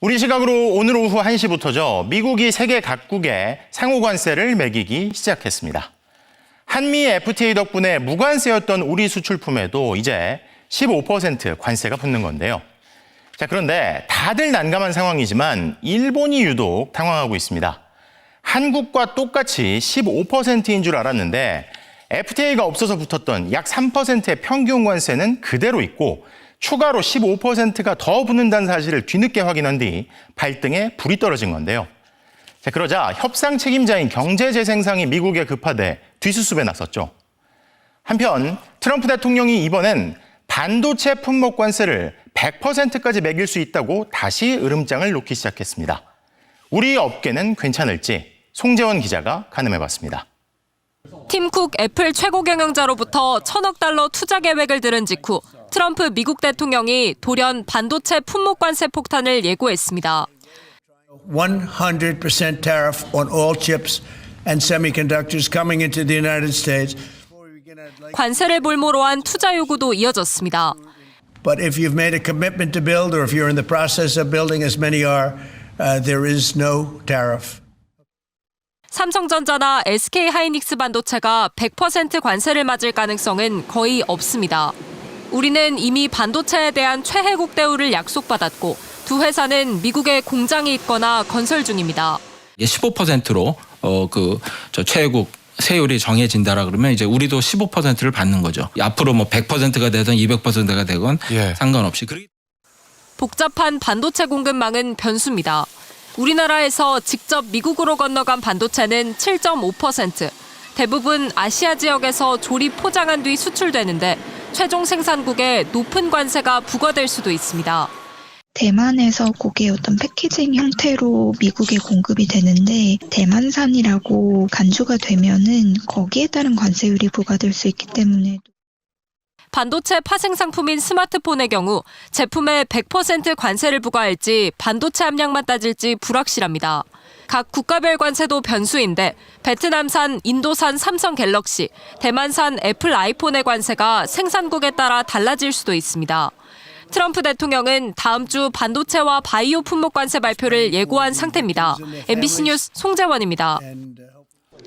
우리 시각으로 오늘 오후 1시부터죠. 미국이 세계 각국에 상호 관세를 매기기 시작했습니다. 한미 FTA 덕분에 무관세였던 우리 수출품에도 이제 15% 관세가 붙는 건데요. 자, 그런데 다들 난감한 상황이지만 일본이 유독 당황하고 있습니다. 한국과 똑같이 15%인 줄 알았는데 FTA가 없어서 붙었던 약 3%의 평균 관세는 그대로 있고 추가로 15%가 더 붙는다는 사실을 뒤늦게 확인한 뒤 발등에 불이 떨어진 건데요. 자, 그러자 협상 책임자인 경제재생상이 미국에 급하되 뒤수습에 나섰죠. 한편 트럼프 대통령이 이번엔 반도체 품목 관세를 100%까지 매길 수 있다고 다시 으름장을 놓기 시작했습니다. 우리 업계는 괜찮을지 송재원 기자가 가늠해봤습니다. 팀 쿡 애플 최고 경영자로부터 1,000억 달러 투자 계획을 들은 직후 트럼프 미국 대통령이 돌연 반도체 품목 관세 폭탄을 예고했습니다. 100% tariff on all chips and semiconductors coming into the United States. 관세를 볼모로 한 투자 요구도 이어졌습니다. But if you've made a commitment to build or if you're in the process of building as many are, there is no tariff. 삼성전자나 SK 하이닉스 반도체가 100% 관세를 맞을 가능성은 거의 없습니다. 우리는 이미 반도체에 대한 최혜국 대우를 약속받았고 두 회사는 미국에 공장이 있거나 건설 중입니다. 15%로 최혜국 세율이 정해진다라 그러면 이제 우리도 15%를 받는 거죠. 앞으로 뭐 100%가 되든 200%가 되건 상관없이. 복잡한 반도체 공급망은 변수입니다. 우리나라에서 직접 미국으로 건너간 반도체는 7.5%, 대부분 아시아 지역에서 조립 포장한 뒤 수출되는데 최종 생산국에 높은 관세가 부과될 수도 있습니다. 대만에서 그게 어떤 패키징 형태로 미국에 공급이 되는데 대만산이라고 간주가 되면은 거기에 따른 관세율이 부과될 수 있기 때문에 반도체 파생 상품인 스마트폰의 경우 제품에 100% 관세를 부과할지 반도체 함량만 따질지 불확실합니다. 각 국가별 관세도 변수인데 베트남산, 인도산 삼성 갤럭시, 대만산 애플 아이폰의 관세가 생산국에 따라 달라질 수도 있습니다. 트럼프 대통령은 다음 주 반도체와 바이오 품목 관세 발표를 예고한 상태입니다. MBC 뉴스 송재원입니다.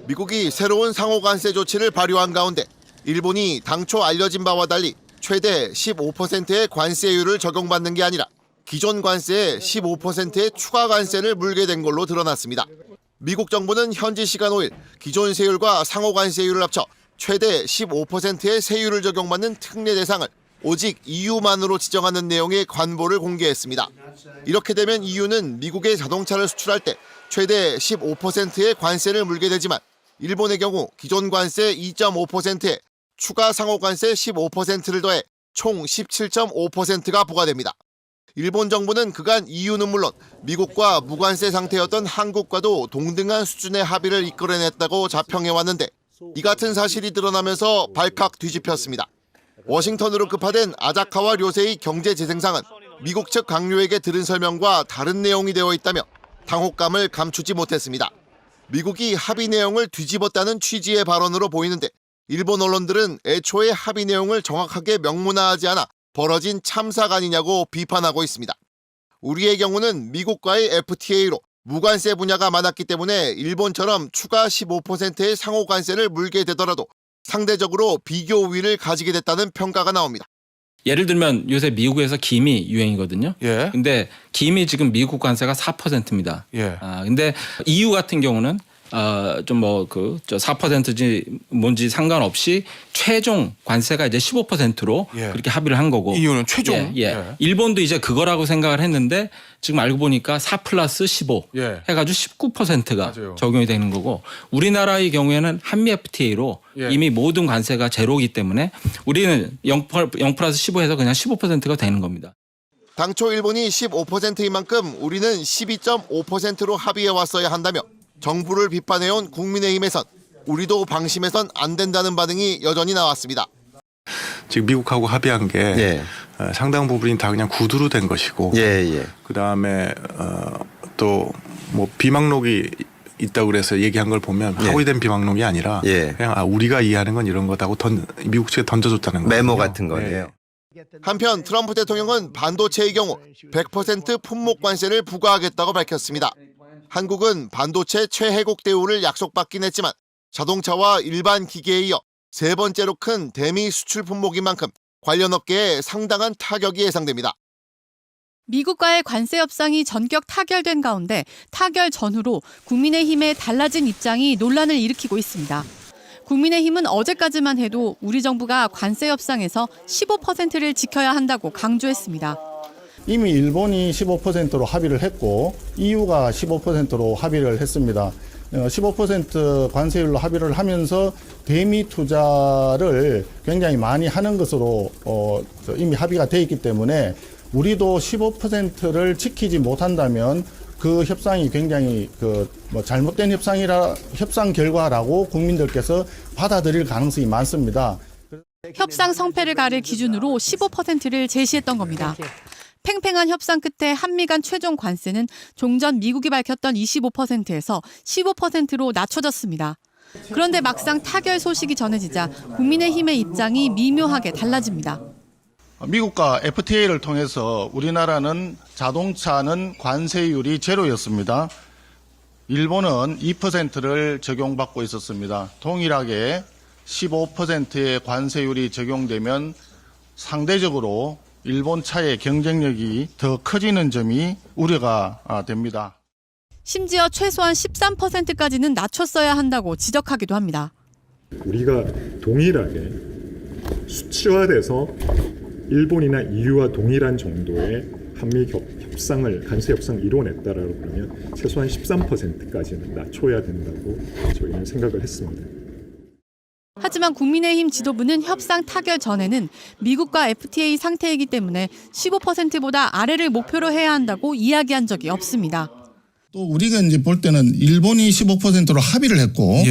미국이 새로운 상호 관세 조치를 발효한 가운데 일본이 당초 알려진 바와 달리 최대 15%의 관세율을 적용받는 게 아니라 기존 관세에 15%의 추가 관세를 물게 된 걸로 드러났습니다. 미국 정부는 현지 시간 5일 기존 세율과 상호 관세율을 합쳐 최대 15%의 세율을 적용받는 특례 대상을 오직 EU만으로 지정하는 내용의 관보를 공개했습니다. 이렇게 되면 EU는 미국에 자동차를 수출할 때 최대 15%의 관세를 물게 되지만 일본의 경우 기존 관세 2.5%에 추가 상호 관세 15%를 더해 총 17.5%가 부과됩니다. 일본 정부는 그간 EU는 물론 미국과 무관세 상태였던 한국과도 동등한 수준의 합의를 이끌어냈다고 자평해왔는데 이 같은 사실이 드러나면서 발칵 뒤집혔습니다. 워싱턴으로 급파된 아자카와 료세이 경제재생상은 미국 측 강요에게 들은 설명과 다른 내용이 되어 있다며 당혹감을 감추지 못했습니다. 미국이 합의 내용을 뒤집었다는 취지의 발언으로 보이는데 일본 언론들은 애초에 합의 내용을 정확하게 명문화하지 않아 벌어진 참사가 아니냐고 비판하고 있습니다. 우리의 경우는 미국과의 FTA로 무관세 분야가 많았기 때문에 일본처럼 추가 15%의 상호 관세를 물게 되더라도 상대적으로 비교 우위를 가지게 됐다는 평가가 나옵니다. 예를 들면 요새 미국에서 김이 유행이거든요. 근데 김이 지금 미국 관세가 4%입니다. 근데 EU 같은 경우는 4%지 뭔지 상관없이 최종 관세가 이제 15%로 그렇게 합의를 한 거고. EU는 최종. 일본도 이제 그거라고 생각을 했는데 지금 알고 보니까 4 플러스 15 해가지고 19%가 적용이 되는 거고 우리나라의 경우에는 한미 FTA로 이미 모든 관세가 제로이기 때문에 우리는 0 플러스 15해서 그냥 15%가 되는 겁니다. 당초 일본이 15%인 만큼 우리는 12.5%로 합의해 왔어야 한다며 정부를 비판해온 국민의힘에선 우리도 방심해선 안 된다는 반응이 여전히 나왔습니다. 지금 미국하고 합의한 게 상당 부분이 다 그냥 구두로 된 것이고 그다음에 또 뭐 비망록이 있다고 그래서 얘기한 걸 보면 합의된 비망록이 아니라 그냥 우리가 이해하는 건 이런 거다고 미국 측에 던져줬다는 거예요. 메모 같은 거예요. 한편 트럼프 대통령은 반도체의 경우 100% 품목 관세를 부과하겠다고 밝혔습니다. 한국은 반도체 최혜국 대우를 약속받긴 했지만 자동차와 일반 기계에 이어 세 번째로 큰 대미 수출 품목인 만큼 관련 업계에 상당한 타격이 예상됩니다. 미국과의 관세 협상이 전격 타결된 가운데 타결 전후로 국민의힘의 달라진 입장이 논란을 일으키고 있습니다. 국민의힘은 어제까지만 해도 우리 정부가 관세 협상에서 15%를 지켜야 한다고 강조했습니다. 이미 일본이 15%로 합의를 했고 EU가 15%로 합의를 했습니다. 15% 관세율로 합의를 하면서 대미 투자를 굉장히 많이 하는 것으로 이미 합의가 돼 있기 때문에 우리도 15%를 지키지 못한다면 그 협상이 굉장히 잘못된 협상 결과라고 국민들께서 받아들일 가능성이 많습니다. 협상 성패를 가릴 기준으로 15%를 제시했던 겁니다. 팽팽한 협상 끝에 한미 간 최종 관세는 종전 미국이 밝혔던 25%에서 15%로 낮춰졌습니다. 그런데 막상 타결 소식이 전해지자 국민의힘의 입장이 미묘하게 달라집니다. 미국과 FTA를 통해서 우리나라는 자동차는 관세율이 제로였습니다. 일본은 2%를 적용받고 있었습니다. 동일하게 15%의 관세율이 적용되면 상대적으로 일본 차의 경쟁력이 더 커지는 점이 우려가 됩니다. 심지어 최소한 13%까지는 낮췄어야 한다고 지적하기도 합니다. 우리가 동일하게 수치화돼서 일본이나 EU와 동일한 정도의 한미 관세 협상을 이뤄냈다라고 그러면 최소한 13%까지는 낮춰야 된다고 저희는 생각을 했습니다. 하지만 국민의힘 지도부는 협상 타결 전에는 미국과 FTA 상태이기 때문에 15%보다 아래를 목표로 해야 한다고 이야기한 적이 없습니다. 또 우리가 이제 볼 때는 일본이 15%로 합의를 했고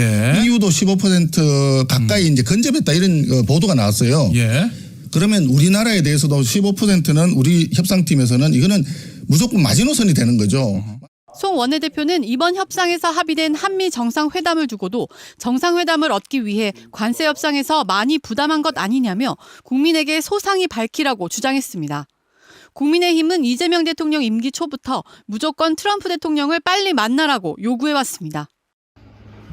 EU도 15% 가까이 이제 근접했다 이런 보도가 나왔어요. 그러면 우리나라에 대해서도 15%는 우리 협상팀에서는 이거는 무조건 마지노선이 되는 거죠. 송 원내대표는 이번 협상에서 합의된 한미 정상회담을 두고도 정상회담을 얻기 위해 관세 협상에서 많이 부담한 것 아니냐며 국민에게 소상히 밝히라고 주장했습니다. 국민의힘은 이재명 대통령 임기 초부터 무조건 트럼프 대통령을 빨리 만나라고 요구해왔습니다.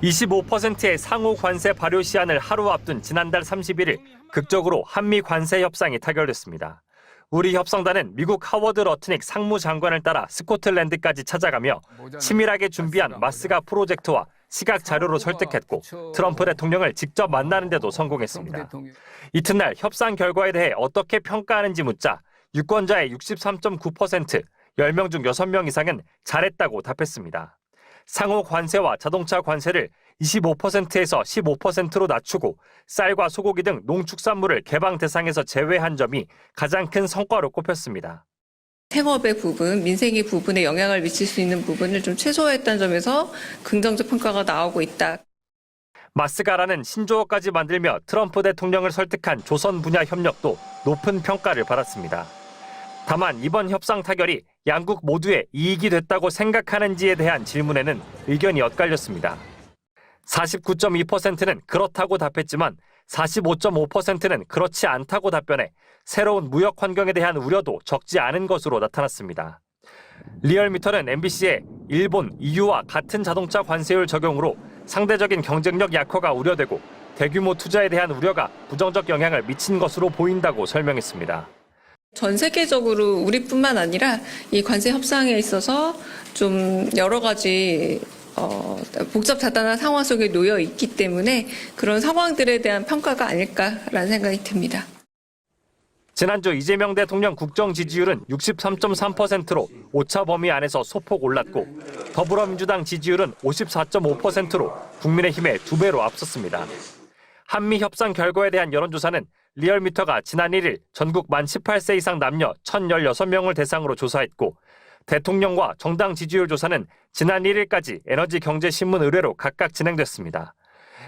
25%의 상호 관세 발효 시한을 하루 앞둔 지난달 31일 극적으로 한미 관세 협상이 타결됐습니다. 우리 협상단은 미국 하워드 러트닉 상무장관을 따라 스코틀랜드까지 찾아가며 치밀하게 준비한 마스가 프로젝트와 시각 자료로 설득했고 트럼프 대통령을 직접 만나는 데도 성공했습니다. 이튿날 협상 결과에 대해 어떻게 평가하는지 묻자 유권자의 63.9%, 10명 중 6명 이상은 잘했다고 답했습니다. 상호 관세와 자동차 관세를 25%에서 15%로 낮추고 쌀과 소고기 등 농축산물을 개방 대상에서 제외한 점이 가장 큰 성과로 꼽혔습니다. 생업의 부분, 민생의 부분에 영향을 미칠 수 있는 부분을 좀 최소화했다는 점에서 긍정적 평가가 나오고 있다. 마스가라는 신조어까지 만들며 트럼프 대통령을 설득한 조선 분야 협력도 높은 평가를 받았습니다. 다만 이번 협상 타결이 양국 모두의 이익이 됐다고 생각하는지에 대한 질문에는 의견이 엇갈렸습니다. 49.2%는 그렇다고 답했지만 45.5%는 그렇지 않다고 답변해 새로운 무역 환경에 대한 우려도 적지 않은 것으로 나타났습니다. 리얼미터는 MBC에 일본, EU와 같은 자동차 관세율 적용으로 상대적인 경쟁력 약화가 우려되고 대규모 투자에 대한 우려가 부정적 영향을 미친 것으로 보인다고 설명했습니다. 전 세계적으로 우리뿐만 아니라 이 관세 협상에 있어서 좀 여러 가지 복잡다단한 상황 속에 놓여 있기 때문에 그런 상황들에 대한 평가가 아닐까라는 생각이 듭니다. 지난주 이재명 대통령 국정 지지율은 63.3%로 오차 범위 안에서 소폭 올랐고 더불어민주당 지지율은 54.5%로 국민의힘의 2배로 앞섰습니다. 한미 협상 결과에 대한 여론조사는 리얼미터가 지난 1일 전국 만 18세 이상 남녀 1,016명을 대상으로 조사했고 대통령과 정당 지지율 조사는 지난 1일까지 에너지경제신문 의뢰로 각각 진행됐습니다.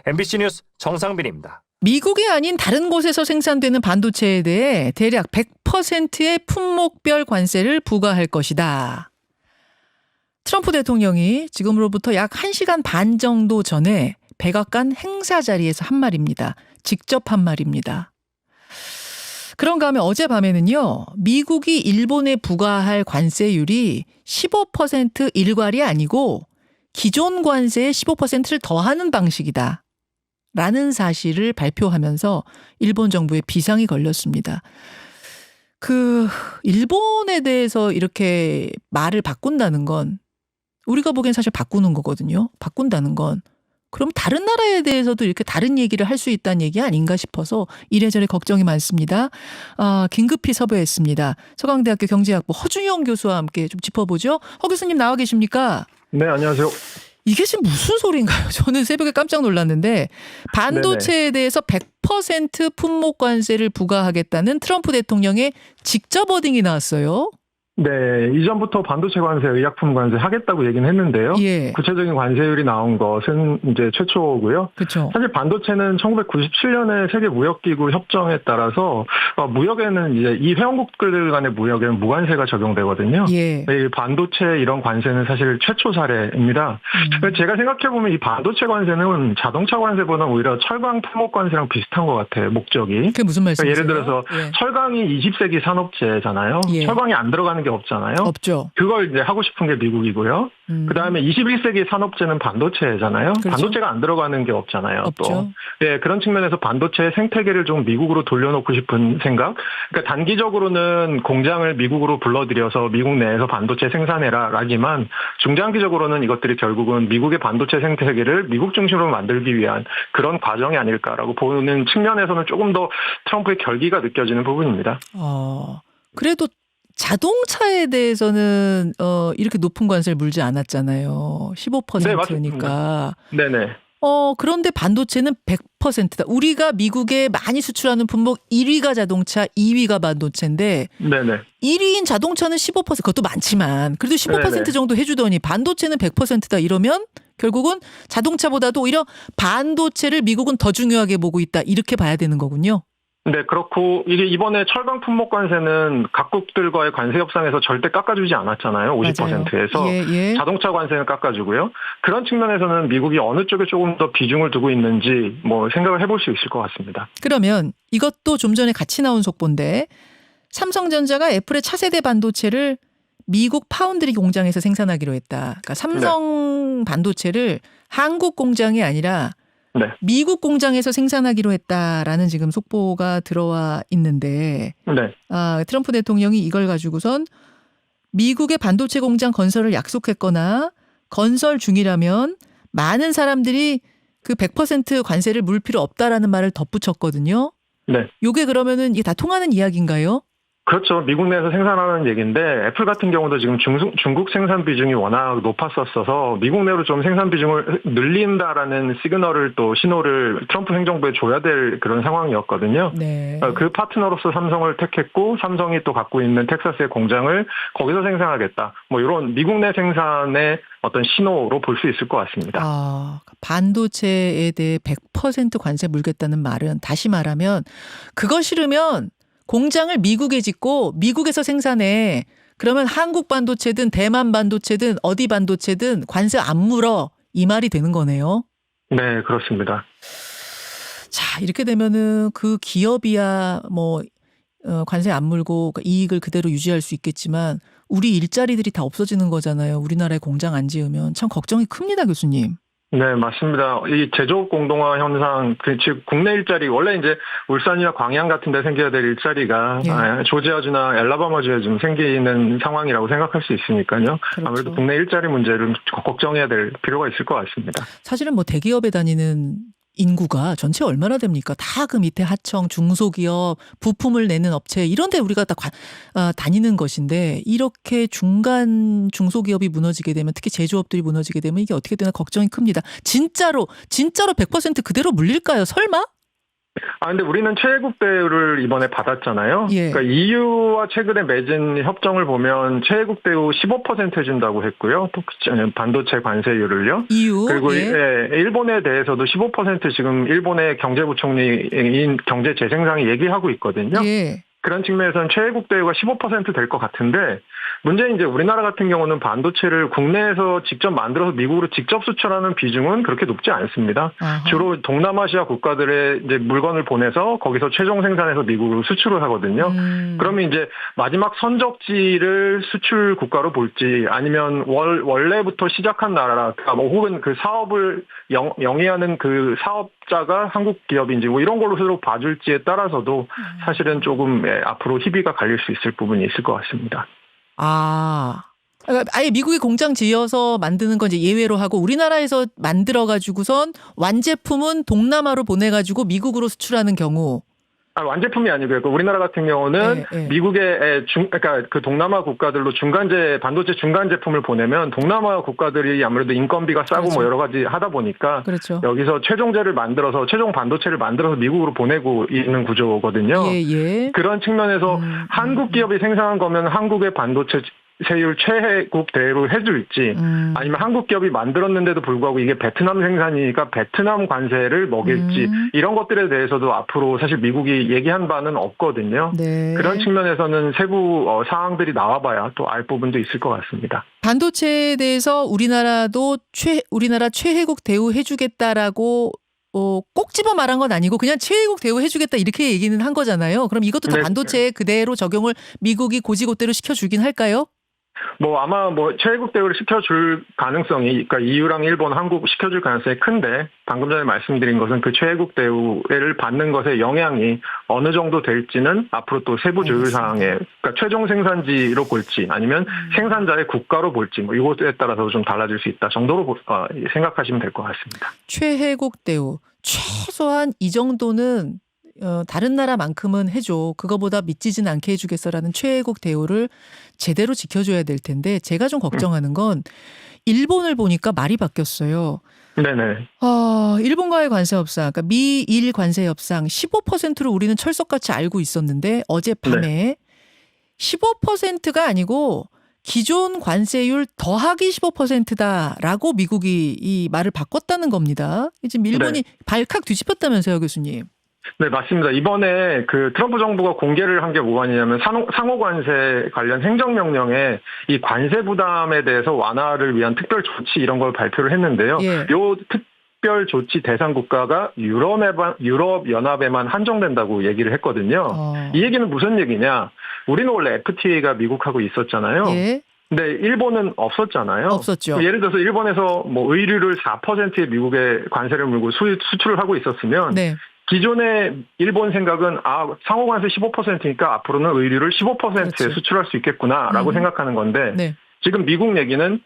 MBC 뉴스 정상빈입니다. 미국이 아닌 다른 곳에서 생산되는 반도체에 대해 대략 100%의 품목별 관세를 부과할 것이다. 트럼프 대통령이 지금으로부터 약 1시간 반 정도 전에 백악관 행사 자리에서 한 말입니다. 직접 한 말입니다. 그런가 하면 어젯밤에는요. 미국이 일본에 부과할 관세율이 15% 일괄이 아니고 기존 관세의 15%를 더하는 방식이다. 라는 사실을 발표하면서 일본 정부에 비상이 걸렸습니다. 일본에 대해서 이렇게 말을 바꾼다는 건 우리가 보기엔 사실 바꾸는 거거든요. 바꾼다는 건. 그럼 다른 나라에 대해서도 이렇게 다른 얘기를 할 수 있다는 얘기 아닌가 싶어서 이래저래 걱정이 많습니다. 긴급히 섭외했습니다. 서강대학교 경제학부 허준영 교수와 함께 좀 짚어보죠. 허 교수님 나와 계십니까? 네, 안녕하세요. 이게 지금 무슨 소리인가요? 저는 새벽에 깜짝 놀랐는데 반도체에 대해서 100% 품목 관세를 부과하겠다는 트럼프 대통령의 직접 워딩이 나왔어요. 네, 이전부터 반도체 관세, 의약품 관세 하겠다고 얘기는 했는데요. 예. 구체적인 관세율이 나온 것은 이제 최초고요. 그렇죠. 사실 반도체는 1997년에 세계 무역기구 협정에 따라서 무역에는 이제 이 회원국들 간의 무역에는 무관세가 적용되거든요. 예. 이 반도체 이런 관세는 사실 최초 사례입니다. 제가 생각해 보면 이 반도체 관세는 자동차 관세보다 오히려 철강 품목 관세랑 비슷한 것 같아요. 목적이. 그게 무슨 말씀이세요? 예를 들어서 철강이 20세기 산업재잖아요. 예. 철강이 안 들어가는 게 없잖아요. 없죠. 그걸 이제 하고 싶은 게 미국이고요. 그다음에 21세기 산업재는 반도체잖아요. 그렇죠. 반도체가 안 들어가는 게 없잖아요. 없죠. 또. 예, 그런 측면에서 반도체의 생태계를 좀 미국으로 돌려놓고 싶은 생각. 그러니까 단기적으로는 공장을 미국으로 불러들여서 미국 내에서 반도체 생산해라라기만 중장기적으로는 이것들이 결국은 미국의 반도체 생태계를 미국 중심으로 만들기 위한 그런 과정이 아닐까라고 보는 측면에서는 조금 더 트럼프의 결기가 느껴지는 부분입니다. 그래도 자동차에 대해서는 이렇게 높은 관세를 물지 않았잖아요. 15%니까. 네, 네네. 그런데 반도체는 100%다. 우리가 미국에 많이 수출하는 품목 1위가 자동차, 2위가 반도체인데 네네. 1위인 자동차는 15%, 그것도 많지만 그래도 15% 네네. 정도 해주더니 반도체는 100%다 이러면 결국은 자동차보다도 오히려 반도체를 미국은 더 중요하게 보고 있다. 이렇게 봐야 되는 거군요. 네, 그렇고 이게 이번에 철강 품목 관세는 각국들과의 관세 협상에서 절대 깎아주지 않았잖아요. 50%에서 예. 자동차 관세는 깎아주고요. 그런 측면에서는 미국이 어느 쪽에 조금 더 비중을 두고 있는지 생각을 해볼 수 있을 것 같습니다. 그러면 이것도 좀 전에 같이 나온 속보인데 삼성전자가 애플의 차세대 반도체를 미국 파운드리 공장에서 생산하기로 했다. 그러니까 삼성 반도체를 한국 공장이 아니라 네. 미국 공장에서 생산하기로 했다라는 지금 속보가 들어와 있는데 네. 트럼프 대통령이 이걸 가지고선 미국의 반도체 공장 건설을 약속했거나 건설 중이라면 많은 사람들이 그 100% 관세를 물 필요 없다라는 말을 덧붙였거든요. 네. 요게 그러면은 이게 다 통하는 이야기인가요? 그렇죠. 미국 내에서 생산하는 얘기인데 애플 같은 경우도 지금 중국 생산 비중이 워낙 높았었어서 미국 내로 좀 생산 비중을 늘린다라는 시그널을 또 신호를 트럼프 행정부에 줘야 될 그런 상황이었거든요. 네. 그 파트너로서 삼성을 택했고 삼성이 또 갖고 있는 텍사스의 공장을 거기서 생산하겠다. 이런 미국 내 생산의 어떤 신호로 볼 수 있을 것 같습니다. 반도체에 대해 100% 관세 물겠다는 말은 다시 말하면 그거 싫으면 공장을 미국에 짓고 미국에서 생산해. 그러면 한국 반도체든 대만 반도체든 어디 반도체든 관세 안 물어. 이 말이 되는 거네요. 네, 그렇습니다. 자, 이렇게 되면은 그 기업이야 관세 안 물고 이익을 그대로 유지할 수 있겠지만 우리 일자리들이 다 없어지는 거잖아요. 우리나라에 공장 안 지으면 참 걱정이 큽니다, 교수님. 네, 맞습니다. 이 제조업 공동화 현상, 즉 국내 일자리 원래 이제 울산이나 광양 같은 데 생겨야 될 일자리가 조지아주나 엘라바마주에 좀 생기는 상황이라고 생각할 수 있으니까요. 그렇죠. 아무래도 국내 일자리 문제를 걱정해야 될 필요가 있을 것 같습니다. 사실은 대기업에 다니는 인구가 전체 얼마나 됩니까? 다 그 밑에 하청, 중소기업, 부품을 내는 업체 이런 데 우리가 다 다니는 것인데 이렇게 중소기업이 무너지게 되면 특히 제조업들이 무너지게 되면 이게 어떻게 되나 걱정이 큽니다. 진짜로 100% 그대로 물릴까요? 설마? 근데 우리는 최애국 대우를 이번에 받았잖아요. 예. 그러니까 EU와 최근에 맺은 협정을 보면 최애국 대우 15% 해준다고 했고요. 또 반도체 관세율을요. EU. 그리고 일본에 대해서도 15% 지금 일본의 경제부총리인 경제재생상이 얘기하고 있거든요. 예. 그런 측면에서는 최애국 대우가 15% 될 것 같은데 문제는 이제 우리나라 같은 경우는 반도체를 국내에서 직접 만들어서 미국으로 직접 수출하는 비중은 그렇게 높지 않습니다. 아하. 주로 동남아시아 국가들의 이제 물건을 보내서 거기서 최종 생산해서 미국으로 수출을 하거든요. 그러면 이제 마지막 선적지를 수출 국가로 볼지 아니면 원래부터 시작한 나라, 뭐 혹은 그 사업을 영위하는 그 사업자가 한국 기업인지 뭐 이런 걸로 서로 봐줄지에 따라서도 사실은 조금 앞으로 희비가 갈릴 수 있을 부분이 있을 것 같습니다. 아예 미국에 공장 지어서 만드는 건 이제 예외로 하고 우리나라에서 만들어 가지고선 완제품은 동남아로 보내 가지고 미국으로 수출하는 경우. 완제품이 아니고요. 우리나라 같은 경우는 미국의 그러니까 그 동남아 국가들로 반도체 중간 제품을 보내면 동남아 국가들이 아무래도 인건비가 싸고 그렇죠. 뭐 여러 가지 하다 보니까 그렇죠. 여기서 최종 반도체를 만들어서 미국으로 보내고 있는 구조거든요. 예. 그런 측면에서 한국 기업이 생산한 거면 한국의 반도체 세율 최혜국 대우로 해줄지 아니면 한국 기업이 만들었는데도 불구하고 이게 베트남 생산이니까 베트남 관세를 먹일지 이런 것들에 대해서도 앞으로 사실 미국이 얘기한 바는 없거든요. 네. 그런 측면에서는 세부 사항들이 나와봐야 또 알 부분도 있을 것 같습니다. 반도체에 대해서 우리나라 최혜국 대우 해주겠다라고 꼭 집어 말한 건 아니고 그냥 최혜국 대우 해주겠다 이렇게 얘기는 한 거잖아요. 그럼 이것도 다 반도체에 그대로 적용을 미국이 고지고대로 시켜주긴 할까요? 아마 최혜국 대우를 시켜줄 가능성이, 그러니까 EU랑 일본, 한국 시켜줄 가능성이 큰데, 방금 전에 말씀드린 것은 그 최혜국 대우를 받는 것의 영향이 어느 정도 될지는 앞으로 또 세부 조율사항에, 그러니까 최종 생산지로 볼지, 아니면 생산자의 국가로 볼지, 이것에 따라서 좀 달라질 수 있다 정도로 생각하시면 될 것 같습니다. 최혜국 대우. 최소한 이 정도는 다른 나라만큼은 해줘. 그거보다 미치진 않게 해주겠어라는 최혜국 대우를 제대로 지켜줘야 될 텐데 제가 좀 걱정하는 건 일본을 보니까 말이 바뀌었어요. 네네. 일본과의 관세 협상, 그러니까 미일 관세 협상 15%를 우리는 철석같이 알고 있었는데 어젯밤에 15%가 아니고 기존 관세율 더하기 15%다라고 미국이 이 말을 바꿨다는 겁니다. 지금 일본이 발칵 뒤집혔다면서요, 교수님. 네, 맞습니다. 이번에 그 트럼프 정부가 공개를 한 게 뭐가 있냐면 상호 관세 관련 행정명령에 이 관세 부담에 대해서 완화를 위한 특별 조치 이런 걸 발표를 했는데요. 요 특별 조치 대상 국가가 유럽연합에만 한정된다고 얘기를 했거든요. 이 얘기는 무슨 얘기냐? 우리는 원래 FTA가 미국하고 있었잖아요. 근데 일본은 없었잖아요. 없었죠. 예를 들어서 일본에서 의류를 4%의 미국에 관세를 물고 수출을 하고 있었으면 기존의 일본 생각은 상호 관세 15%니까 앞으로는 의류를 15%에 수출할 수 있겠구나라고 생각하는 건데 지금 미국 얘기는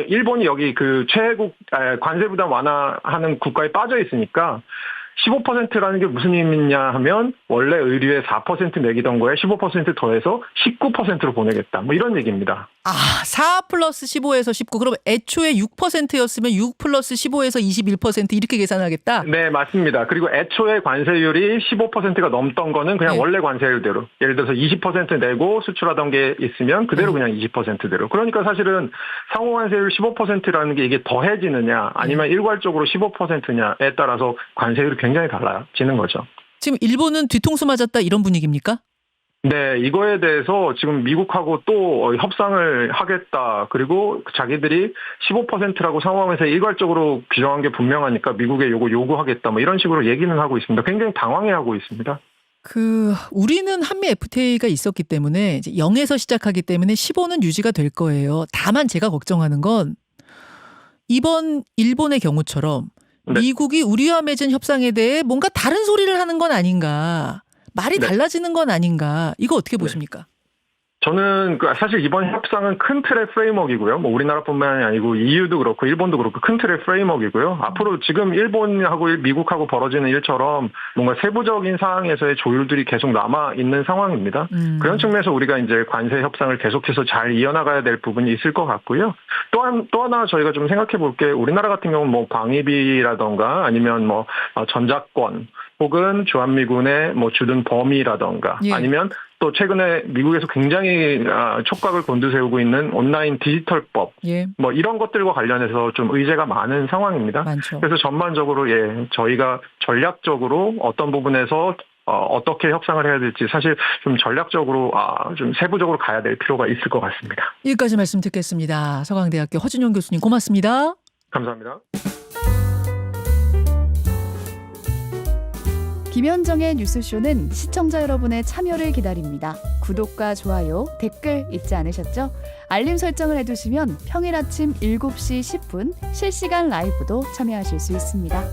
일본이 여기 그 최혜국 관세 부담 완화하는 국가에 빠져 있으니까 15%라는 게 무슨 의미냐 하면 원래 의류에 4% 내기던 거에 15% 더해서 19%로 보내겠다. 이런 얘기입니다. 4 플러스 15에서 19. 그럼 애초에 6%였으면 6 플러스 15에서 21% 이렇게 계산하겠다? 네, 맞습니다. 그리고 애초에 관세율이 15%가 넘던 거는 그냥 원래 관세율대로. 예를 들어서 20% 내고 수출하던 게 있으면 그대로 그냥 20%대로. 그러니까 사실은 상호 관세율 15%라는 게 이게 더해지느냐 아니면 일괄적으로 15%냐에 따라서 관세율이 굉장히 달라지는 거죠. 지금 일본은 뒤통수 맞았다 이런 분위기입니까? 네, 이거에 대해서 지금 미국하고 또 협상을 하겠다. 그리고 자기들이 15%라고 상호하면서 일괄적으로 규정한 게 분명하니까 미국에 요구하겠다. 이런 식으로 얘기는 하고 있습니다. 굉장히 당황해하고 있습니다. 우리는 한미 FTA가 있었기 때문에 이제 0에서 시작하기 때문에 15는 유지가 될 거예요. 다만 제가 걱정하는 건 이번 일본의 경우처럼 미국이 우리와 맺은 협상에 대해 뭔가 다른 소리를 하는 건 아닌가. 말이 달라지는 건 아닌가. 이거 어떻게 보십니까? 저는 사실 이번 협상은 큰 틀의 프레임워크이고요. 우리나라뿐만이 아니고 EU도 그렇고 일본도 그렇고 큰 틀의 프레임워크이고요. 앞으로 지금 일본하고 미국하고 벌어지는 일처럼 뭔가 세부적인 사항에서의 조율들이 계속 남아 있는 상황입니다. 그런 측면에서 우리가 이제 관세 협상을 계속해서 잘 이어나가야 될 부분이 있을 것 같고요. 또 하나 저희가 좀 생각해 볼 게 우리나라 같은 경우는 광입이라던가 아니면 전자권 혹은 주한미군의 주둔 범위라던가 아니면 또 최근에 미국에서 굉장히 촉각을 곤두세우고 있는 온라인 디지털법 이런 것들과 관련해서 좀 의제가 많은 상황입니다. 그래서 전반적으로 저희가 전략적으로 어떤 부분에서 어떻게 협상을 해야 될지 사실 좀 전략적으로 좀 세부적으로 가야 될 필요가 있을 것 같습니다. 여기까지 말씀 듣겠습니다. 서강대학교 허준용 교수님 고맙습니다. 감사합니다. 김현정의 뉴스쇼는 시청자 여러분의 참여를 기다립니다. 구독과 좋아요, 댓글 잊지 않으셨죠? 알림 설정을 해두시면 평일 아침 7시 10분 실시간 라이브도 참여하실 수 있습니다.